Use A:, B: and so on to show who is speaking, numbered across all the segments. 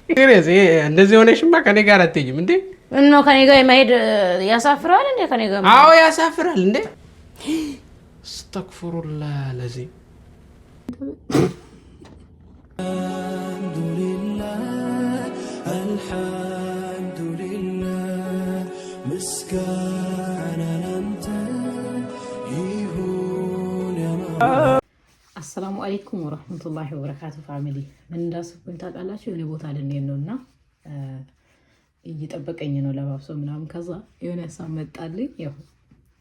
A: ሲሪየስ እንደዚህ ሆነሽማ ከኔ ጋር አትይም እንዴ?
B: እና ከኔ ጋር የማይሄድ ያሳፍራል እንዴ? ከኔ ጋር
A: አዎ ያሳፍራል እንዴ? አስተግፍሩላህ ለዚህ አልሐምዱሊላህ ምስጋና ላንተ ይሁን።
B: አሰላሙ አለይኩም ወራህመቱላሂ ወበረካቱ። ፋሚሊ ምን እንዳስብኩኝ ታውቃላችሁ? የሆነ ቦታ ልንሄድ ነውና እየጠበቀኝ ነው ለባብሰው ምናምን። ከዛ የሆነ ሀሳብ መጣልኝ። ያው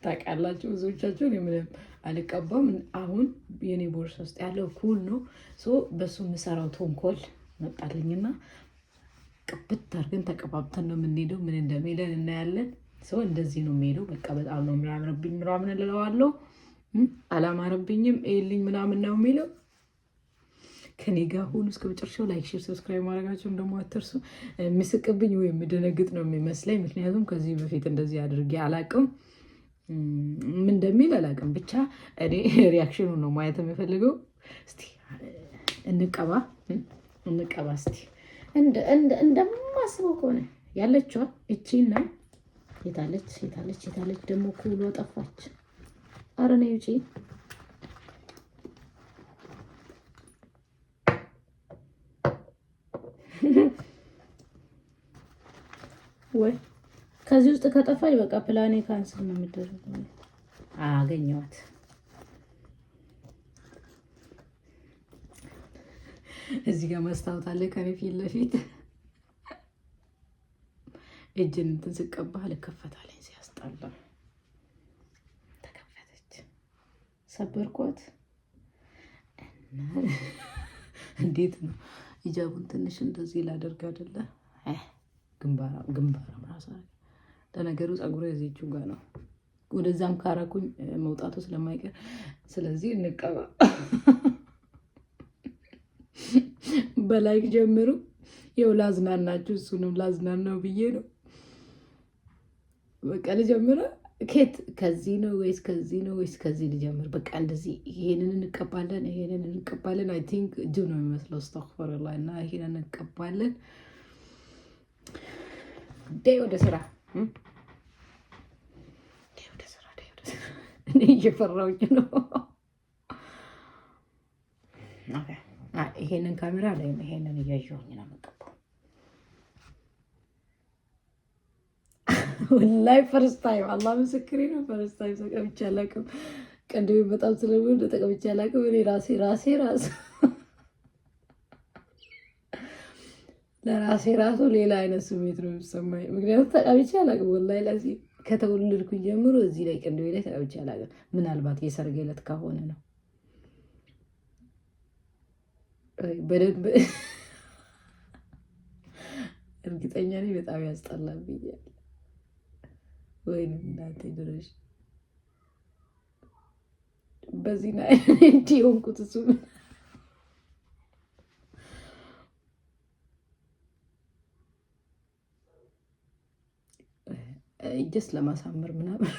B: ታውቃላችሁ ብዙዎቻችሁ ምንም አልቀባም። አሁን የኔ ቦርሳ ውስጥ ያለው ኩል ነው። በሱ የምሰራው ተንኮል መጣልኝና ቅብት አድርገን ተቀባብተን ነው የምንሄደው። ምን እንደሚለን እናያለን። እንደዚህ ነው የሚሄደው። በቃ በጣም ነው የሚያምርብኝ ምናምን እለዋለሁ። አላማረብኝም ኤልኝ ምናምን ነው የሚለው። ከኔ ጋር ሁሉ እስከ መጨረሻው ላይክ፣ ሼር፣ ሰብስክራይብ ማድረጋችሁን ደግሞ አትርሱ። የሚስቅብኝ ወይ የምደነግጥ ነው የሚመስለኝ። ምክንያቱም ከዚህ በፊት እንደዚህ አድርጌ አላቅም። ምን እንደሚል አላቅም። ብቻ እኔ ሪያክሽኑ ነው ማየት የምፈልገው። እስቲ እንቀባ እስቲ እንደማስበው ከሆነ ያለችዋ እቺና የታለች ደግሞ ኩሎ ጠፋች። አረ ነው እቺ ወይ ከዚህ ውስጥ ከጠፋች በቃ ፕላኔ ካንስል ነው የሚደረገው። አገኘዋት። እዚህ ጋር መስታወት አለ ከኔ ፊት ለፊት። እጅን እንትን ስቀባ ልከፈታለኝ ሲያስጣላ ተከፈተች። ሰበርኳት እና እንዴት ነው ሂጃቡን ትንሽ እንደዚህ ላደርግ አይደለ? ግንባራ ራሳ ለነገሩ ፀጉሬ እዚህቹ ጋር ነው። ወደዛም ካረኩኝ መውጣቱ ስለማይቀር ስለዚህ እንቀባ። በላይክ ጀምሩ። ይኸው ላዝናናችሁ፣ እሱንም ላዝናናው ብዬ ነው። በቃ ልጀምር። ከዚህ ነው ወይስ ከዚህ ልጀምር? በቃ እንደዚህ ይሄንን እንቀባለን። አይ ቲንክ ጅብ ነው የሚመስለው። አስተግፍሩላህ። እና ይሄንን እንቀባለን። ወደ ስራ እኔ እየፈራሁኝ ነው። ይሄንን ካሜራ ላይ ይሄንን እያየሁኝ ነው የምቀባው። ወላሂ ፈርስት ታይም አላህ ምስክሬ ነው። ፈርስት ታይም ተቀብቼ አላውቅም። ቀንደቤ በጣም ስለምን ተቀብቼ አላውቅም። እኔ ራሴ ለራሴ ራሱ ሌላ አይነት ስሜት ነው የሚሰማኝ። ምክንያቱም ተቀብቼ አላውቅም። ወላሂ ለዚህ ከተወለድኩኝ ጀምሮ እዚህ ላይ ቀንደቤ ላይ ተቀብቼ አላውቅም። ምናልባት የሰርግ ዕለት ከሆነ ነው በደንብ እርግጠኛ ነኝ። በጣም ያስጠላብኛል። ወይኔ እናቴ ድረሽ በዚህ ላይ እንዲህ ሆንኩት። እሱ ጀስት ለማሳመር ምናምን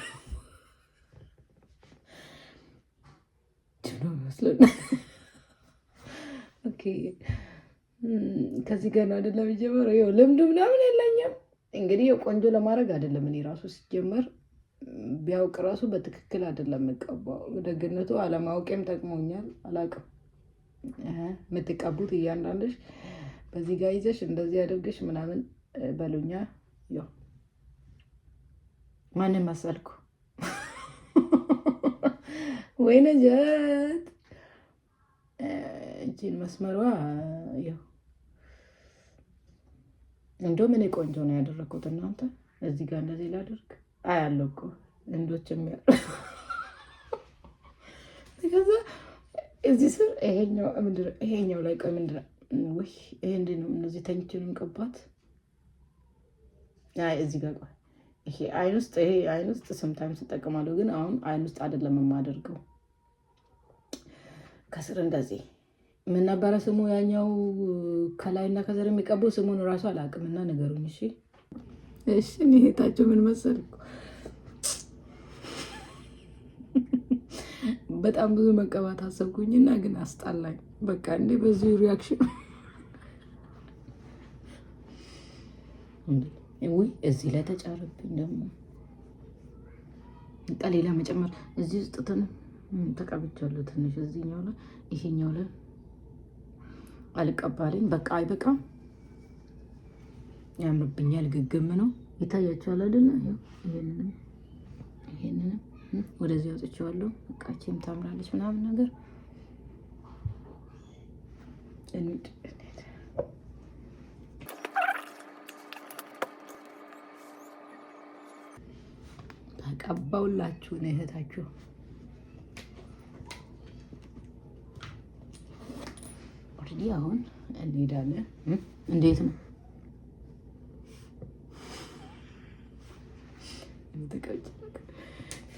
B: ነው መስሎኝ። ኦኬ ከዚህ ጋር ነው አይደለም የጀመረው። ይኸው ልምዱ ምናምን የለኝም። እንግዲህ ቆንጆ ለማድረግ አይደለም። እኔ ራሱ ሲጀመር ቢያውቅ ራሱ በትክክል አይደለም የምቀባው። ደግነቱ አለማወቄም ጠቅሞኛል። አላውቅም። የምትቀቡት እያንዳንድሽ በዚህ ጋር ይዘሽ እንደዚህ አድርገሽ ምናምን በሉኛ። ያው ማንም መሰልኩ ወይ ነጀት እቺን መስመሯ ያው እንደው ምን ቆንጆ ነው ያደረኩት። እናንተ እዚህ ጋር እንደዚህ ላድርግ አያለው እኮ እንዶችም ያ ከዛ እዚህ ስር ይሄኛው ላይ ቆይ ምንድነው ወይ ይሄ እንዴት ነው እነዚህ ተኝቼንም ቀባት። እዚህ ጋር ቆይ ይሄ አይን ውስጥ sometimes ተጠቅማለሁ፣ ግን አሁን አይን ውስጥ አይደለም የማደርገው። ከስር እንደዚህ ምን ነበር ስሙ ያኛው ከላይና ከስር የሚቀበው ስሙን ራሱ አላውቅምና ነገሩኝ። እሺ እህታችሁ ምን መሰልኩ በጣም ብዙ መቀባት አሰብኩኝና ግን አስጣላኝ። በቃ እንዴ በዚህ ሪአክሽን ወይ እዚህ ላይ ተጫረብኝ ደግሞ ሌላ መጨመር እዚህ ውስጥ ተቀብቻለሁ ትንሽ እዚህኛው ላይ ይሄኛው ላይ አልቀባልኝ በቃ አይበቃም ያምርብኛል ግግም ነው ይታያችኋል አይደል ይሄንን ወደዚህ አውጥቼዋለሁ በቃ ቼም ታምራለች ምናምን ነገር ተቀባውላችሁ ነው እህታችሁ ወዲህ አሁን እንሄዳለን እንዴት ነው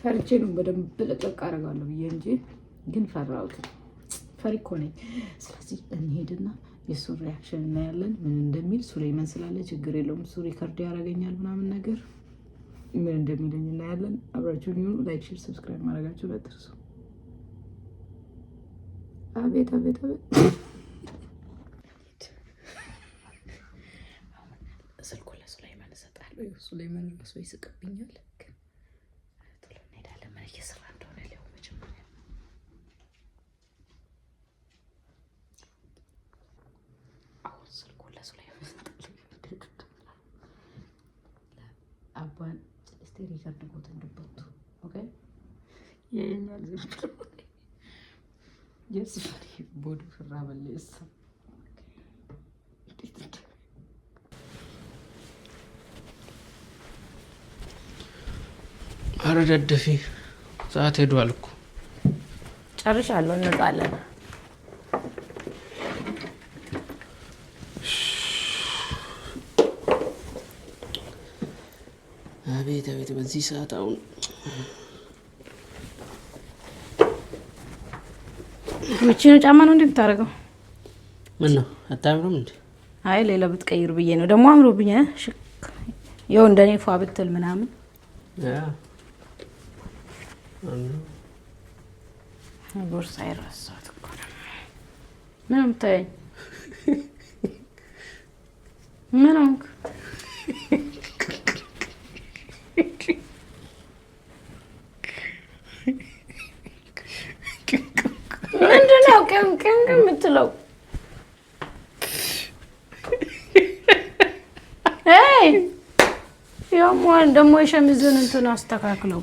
B: ፈርቼ ነው በደንብ ለቀቅ አደርጋለሁ ብዬ እንጂ ግን ፈራሁት ፈሪ እኮ ነኝ ስለዚህ እንሄድና የሱን ሪአክሽን እናያለን ምን እንደሚል ሱሌማን ስላለ ችግር የለውም ሱ ሪከርድ ያደርገኛል ምናምን ነገር ምን እንደሚለኝ እናያለን አብራችሁን ይሁኑ ላይክ ሼር ሰብስክራይብ ማድረጋችሁን አትርሱ አቤት አቤት አቤት ስልኩን ለሱሌማን እሰጣለሁ ሱሌማን ራሱ ይስቅብኛል ግን ቶሎ እንሄዳለን ምን እየሰራ እንደሆነ ሊያው መጀመሪያ አሁን ስልኩን ለሱሌማን እሰጣለሁ አባን ሪከርድ ቦታ እንደበቱ ኦኬ የኛል ዝም የስፈሪ ቦዱ ፍራ በለስ
A: አረደደፊ ሰዓት ሄዷል እኮ
B: ጨርሻለሁ እንጣለን
A: አቤት አቤት በዚህ ሰዓት አሁን
B: ምንጭ ጫማ ነው እንደምታረገው
A: ምን ነው አታምሩም እንዴ
B: አይ ሌላ ብትቀይሩ ብዬ ነው ደግሞ አምሮብኝ ይው እንደኔ ፏ ብትል ምናምን
A: ያ
B: ቦርሳ ይራሳት እኮ ምንም ታይ ምንም ምንድነው ቀንቀን የምትለው አይ ያሟን ደግሞ የሸሚዝን እንትን አስተካክለው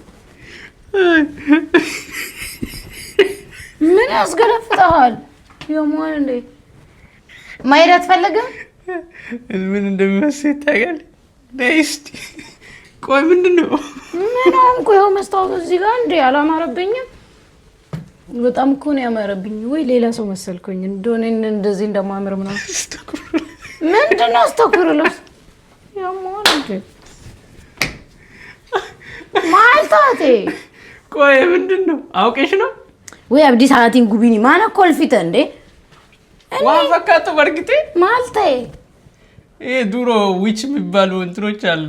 B: ምን ያስገለፍታል ያሟን እንዴ ማይራት ፈለገ
A: ምን እንደሚመስል ታጋል ነይስቲ ቆይ ምንድነው
B: ምን አንኩ ያው መስታወት እዚህ ጋር እንዴ አላማረብኝም በጣም እኮ ነው ያማረብኝ ወይ ሌላ ሰው መሰልኩኝ እንደሆነ እንደዚህ እንደማምር ምንድነው አስተኩሩልስ ያሟን እንዴ ማልታቴ
A: ቆይ ምንድነው አውቀሽ ነው
B: ወይ አብዲ ሰዓቲን ጉቢኒ ማና ኮልፊተ እንዴ
A: ዋፈካቱ በርግቴ
B: ማልቴ
A: ድሮ ዊች የሚባሉ እንትኖች አሉ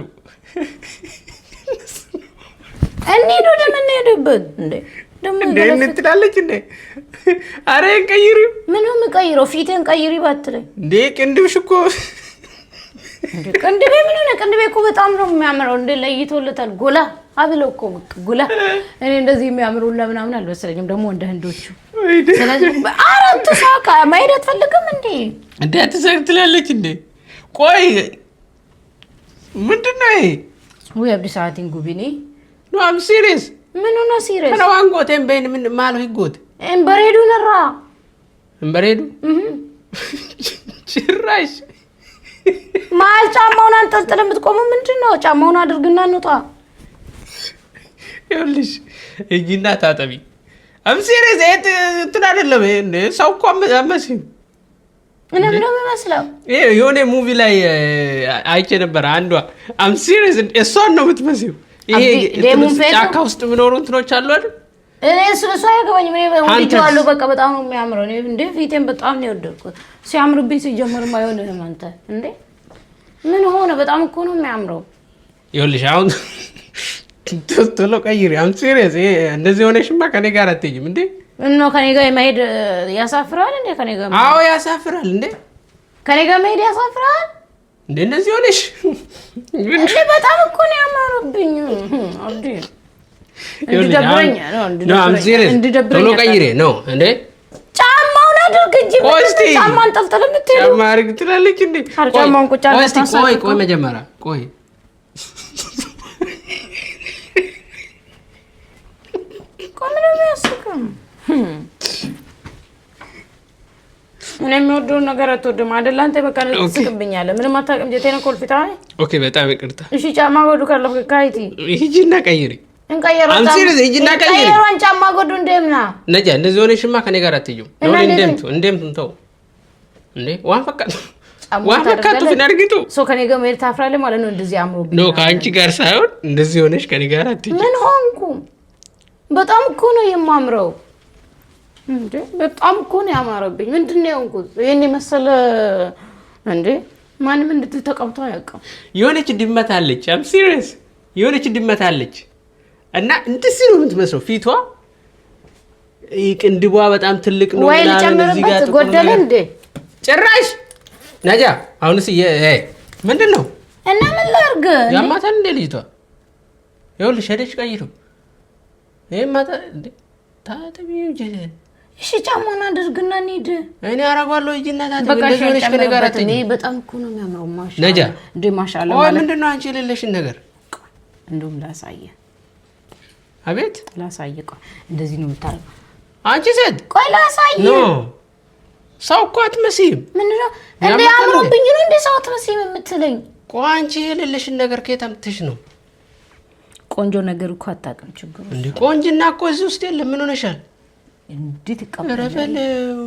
B: እንዴ ደምን ሄደበት እንዴ ደሞ
A: እንትላለች እንዴ አሬን ቀይሪ
B: ምንም ቀይሮ ፊቴን ቀይሪ ባትለኝ
A: እንዴ ቅንድብሽ እኮ
B: ቅንድቤ ምን ሆነ ቅንድቤ እኮ በጣም ነው የሚያምረው እንዴ ለይቶለታል ጎላ አብለው እኮ ጎላ እኔ እንደዚህ የሚያምሩላ ምናምን አልመሰለኝም ደግሞ እንደ ህንዶቹ ስለዚህ አራት ሳካ ማይዳ ተፈልገም እንዴ
A: እንዴ አትሰክትላለች እንዴ ቆይ ምንድነው ይሄ
B: ወይ አብዲ ሰዓቲን ጉቢኒ
A: ኖ አም ሲሪየስ
B: ምን ሆነ ሲሪየስ
A: ነው አንጎቴን በእን ምን ማለው ይጎት
B: እንበሬዱ ነራ
A: እንበሬዱ ጭራሽ
B: ማል ጫማውን አንጠልጥል የምትቆመው ምንድነው ጫማውን አድርግና እንውጣ
A: ይኸውልሽ እጂና ታጠቢ አም ሲሪየስ እንትን አይደለም እንዴ ሰው እኮ አመሲም
B: እኔ ምን ነው መስለው
A: የሆነ ሙቪ ላይ አይቼ ነበር አንዷ አም ሲሪየስ እሷን ነው የምትመስለው ይሄ ጫካ ውስጥ ምኖሩ እንትኖች አሉ አይደል
B: እኔ ስለሷ ያገባኝ ምን ወንጀሉ በቃ በጣም ነው የሚያምረው እኔ እንዴ ፊቴን በጣም ነው የወደድኩት ሲያምርብኝ ሲጀመር ማይሆንም አንተ እንዴ ምን ሆነ በጣም እኮ ነው የሚያምረው
A: ይኸውልሽ አሁን ቶሎ ቀይሪ አም ሲሪየስ እንደዚህ ሆነሽማ ከኔ ጋር አትይም እንዴ
B: እኖ ከኔ ጋር መሄድ ያሳፍራል እንዴ ከኔ ጋር
A: አዎ ያሳፍራል እንዴ
B: ከኔ ጋር መሄድ ያሳፍራል
A: እንደዚህ ሆነሽ
B: እንዴ በጣም እኮ ነው ያማረብኝ አዲ እንድደብረኝ ነው
A: ቶሎ ቀይሬ ነው እንዴ
B: ጫማውን አድርግ እንጂ ጫማን ጠልጠል የምትሄዱ
A: ጫማ አድርግ ትላለች እንዴ
B: ጫማውን ቁጭ አድርገህ
A: ቆይ መጀመሪያ ቆይ
B: ምንም ያስቀም እኔ የሚወደውን ነገር አትወድም አይደል? አንተ በቃ ትስቅብኛለህ። ምንም አታውቅም። ጀቴነ ኮልፊታ
A: ኦኬ፣ በጣም ይቅርታ።
B: እሺ፣ ጫማ ጎዱ ካለፈ ካይቲ
A: ሂጂና ቀይሪ።
B: እንቀየረው
A: ሂጂና ቀይሪ።
B: ቀይረውን ጫማ ጎዱ እንደምና
A: ነጃ፣ እንደዚህ ሆነሽማ ከኔ ጋር አትይም። ነው እንደምቱ ተው እንዴ ዋን ፈቃቱ ፍናርግቱ
B: ሶ ከኔ ጋር መሄድ ታፍራለህ ማለት ነው። እንደዚህ አምሮብኝ
A: ነው ከአንቺ ጋር ሳይሆን እንደዚህ ሆነሽ ከኔ ጋር አትይም።
B: ምን ሆንኩ? በጣም እኮ ነው የማምረው እንዴ በጣም እኮ ነው ያማረብኝ። ምንድነው የሆንኩት? የኔ መሰለ እንዴ ማንም እንድትተቀምጣ ያውቃው።
A: የሆነች ድመት አለች። አም ሲሪየስ የሆነች ድመት አለች እና እንደዚህ ነው የምትመስለው። ፊቷ ቅንድቧ በጣም ትልቅ ነው እና እዚህ ጋር
B: ጎደለ እንዴ
A: ጭራሽ ነጃ። አሁንስ ምንድነው
B: እና ምን ላርግ?
A: ያማታል እንዴ ልጅቷ? ይኸውልሽ ሄደሽ ቀይሩ። ማታ እንዴ ታተቢው ጀ
B: እሺ ጫማውን አድርግና እንሂድ።
A: እኔ አረጋለሁ። እጂና ታተቢ እንደዚህ ሆነሽ ከኔ ጋር አትኝ።
B: በጣም እኮ ነው የሚያምረው። ማሻአላ
A: ነጃ
B: እንዴ ማሻአላ
A: ማለት ምንድነው? አንቺ የሌለሽን ነገር
B: እንደውም ላሳየ።
A: አቤት
B: ላሳየ። ቆይ እንደዚህ ነው የምታረገው
A: አንቺ ሴት።
B: ቆይ ላሳየ።
A: ኖ ሰው እኮ አትመስይም።
B: ምን ነው እንዴ አምሮብኝ ነው እንዴ ሰው አትመስይም የምትለኝ?
A: ቆይ አንቺ የሌለሽን ነገር ከየት አምጥተሽ ነው?
B: ቆንጆ ነገር እኮ አታውቅም። ችግሩ
A: እንዴ ቆንጅና እኮ እዚህ ውስጥ የለም። ምን ሆነሻል?
B: እንዴት ይቀበላል?
A: ረበለው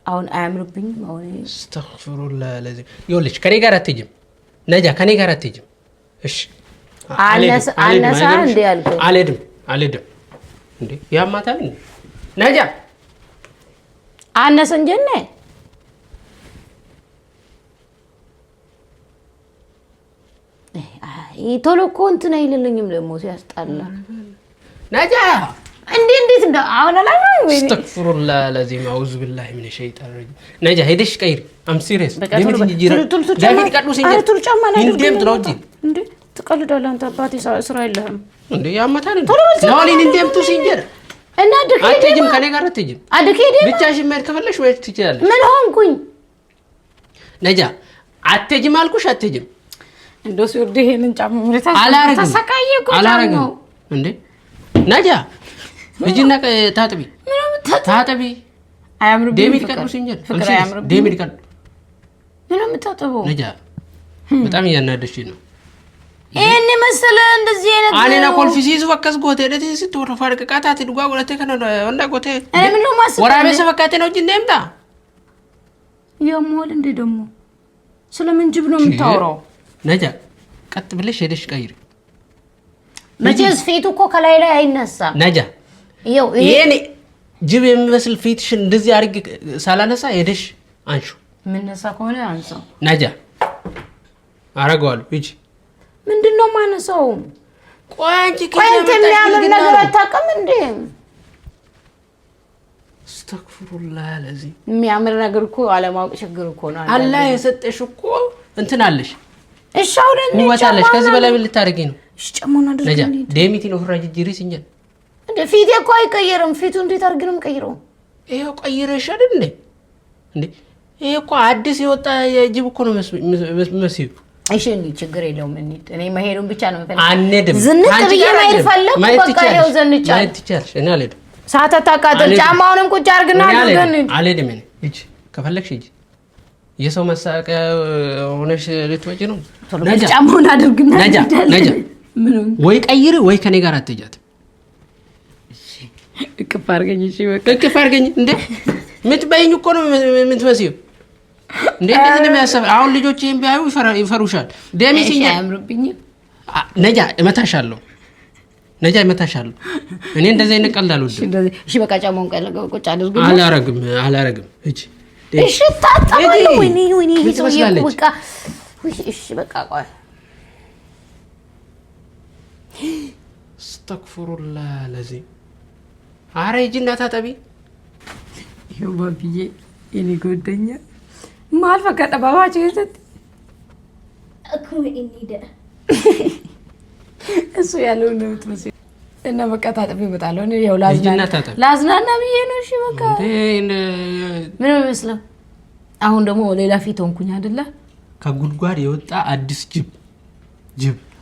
B: አሁን አያምርብኝም። አሁን
A: አስተግፍሩላህ ለዚህ ይኸውልሽ ከኔ ጋር አትሄጂም። ነጃ ከኔ ጋር አትሄጂም። እሺ
B: አነሳ እንዴ ያልከው
A: አልሄድም እንዴ ያማታል እንዴ ነጃ
B: አነሰ እንጂ ነኝ ቶሎ እኮ እንትን አይልልኝም ደግሞ ሲያስጣላ
A: ነጃ
B: እንዴት እንደ አሁን ላይ ወይ
A: አስተግፍሩላህ ለዚህ ማውዝ ቢላሂ ሚነ ሸይጣን ረጂም ነጃ ሄደሽ ቀይሪ። አም ሲሪየስ ዳቪድ ቀዱስ እንዴም ትሮጂ
B: እንዴ ትቀልዳለህ አንተ አባቴ ስራ የለህም
A: እንዴ ያማታል እንዴ ለዋሊን እንዴም ትሲንጀር
B: እና
A: አትሄጂም ከኔ ጋር አትሄጂም። ብቻሽን መሄድ ከፈለሽ ወይ ትችያለሽ።
B: ምን ሆንኩኝ?
A: ነጃ አትሄጂም አልኩሽ አትሄጂም።
B: እንደው ሲወርድ ይሄንን ጫማ ምንታ ተሰቃየ እኮ
A: አላረግም እንዴ ነጃ ልጅና ታጥቢ ታጥቢ
B: አያምርብኝ።
A: ዴቪድ ቀዱስ እንጀር
B: ፍቅር አያምርብኝ።
A: ዴቪድ ቀዱ
B: ምን የምታጠበው
A: ነጃ በጣም እያናደሽ ነው።
B: ይሄን መሰለ እንደዚህ አይነት
A: አኔና ኮልፊሲስ ወከስ ጎቴ ደቴ ስትወር ፈርቀቃታ ትድጓ ጎለቴ ከነ ወንዳ ጎቴ
B: እኔ ምን ነው ማስበው
A: ወራቤ ሰፈካቴ ነው እንጂ እንደምታ
B: የሞል እንደ ደግሞ ስለምን ጅብ ነው የምታወራው?
A: ነጃ ቀጥ ብለሽ ሄደሽ ቀይሪ።
B: መቼስ ፊቱ እኮ ከላይ ላይ አይነሳም።
A: ነጃ ይሄኔ ጅብ የሚመስል ፊትሽን እንደዚህ አርግ ሳላነሳ ሄደሽ አንሹ።
B: ምን ነሳ ከሆነ አንሳው።
A: ነጃ አረጋዋለሁ። እጂ
B: ምንድነው ማነሳው?
A: ቆይ አንቺ
B: የሚያምር ነገር አታውቅም እንዴ?
A: አስተግፍሩላህ ለዚህ
B: የሚያምር ነገር እኮ አለማወቅ ችግር እኮ ነው።
A: አላህ የሰጠሽ እኮ እንትን አለሽ።
B: እሺ አውለን
A: ወጣለሽ። ከዚህ በላይ ምን ልታረጊ ነው?
B: እሺ ጫማውን አድርገን
A: ነጃ ዴሚቲ ነው ፍራጅ ጅሪስ እንጀ
B: እንዴ ፊት እኮ አይቀየርም። ፊቱ እንዴት አድርገን ነው ቀይረው?
A: ይሄው ቀይረሽ አይደል እንዴ? ይሄ እኮ አዲስ የወጣ የጅብ እኮ ነው መስዩ።
B: እሺ እንዴ ችግር የለውም። እኔ መሄዱን ብቻ ነው የምፈልገው።
A: አንሄድም።
B: ዝንጥ ብዬ መሄድ ፈለኩ። በቃ ይኸው ዘንጫ
A: ማየት ትችያለሽ። እኔ አልሄድም።
B: ሰዓት አታቃጥል። ጫማውንም ቁጭ አድርግና አድርገን
A: አልሄድም። እኔ እጂ ከፈለግሽ እጂ የሰው መሳቂያ ሆነሽ ልትወጪ ነው።
B: ነጃ ጫማውን አድርግና
A: ነጃ ወይ ቀይሪ ወይ ከኔ ጋር አትጃት።
B: እቅፍ አድርገኝ። እሺ በቃ
A: እቅፍ አድርገኝ። እንዴ የምትበይኝ እኮ ነው የምትመስዪው። እንዴ እንደዚህ ነው የሚያሰብ። አሁን ልጆች ይሄን ቢያዩ ይፈሩሻል። ደሚሲኛ
B: አያምርብኝ።
A: ነጃ እመታሻለሁ። ነጃ እመታሻለሁ። እኔ እንደዚህ አይነት ቀልድ አልወድም።
B: እሺ በቃ ጫማውን ቁጭ አድርገኝ።
A: አላረግም። እጂ
B: እሺ ታጣጣለው። ወይኔ ይሄ በቃ እሺ በቃ ቆይ
A: አስተግፍሩላህ ለዚህ አረ ሂጂና ታጠቢ።
B: ይኸው ባብዬ የኔ ጓደኛ ማል ፈቀደ ባባች ይዘት
C: እኮ እንሂድ
B: እሱ ያለው ነው የምትመስለው እና በቃ ታጥቤ እመጣለሁ እኔ ያው ላዝናና ብዬ ነው እሺ በቃ ምን መስለው አሁን ደግሞ ሌላ ፊት ሆንኩኝ አይደለ
A: ከጉድጓድ የወጣ አዲስ ጅብ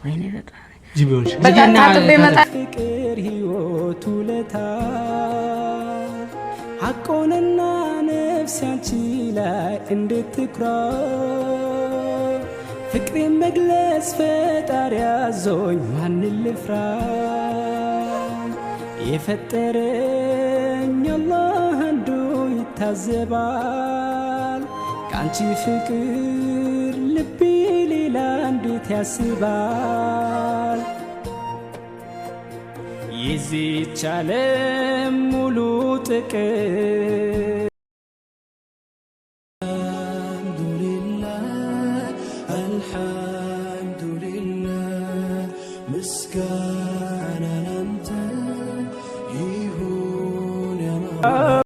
B: ወይኔ በቃ
A: ጅብ ይሆንሽ
B: በቃ ታጥቤ እመጣለሁ
D: ፍቅር ህይወቱ ለታ ሐቆንና ነፍስ ያንቺ ላይ እንድትኩራ ፍቅሬን መግለጽ ፈጣሪ አዞኝ ማንን ልፍራ የፈጠረኝ አላህ አንዱ ይታዘባል ካንቺ ፍቅር ልቤ ሌላ እንዴት ያስባል የዚህች ዓለም ሙሉ ጥቅም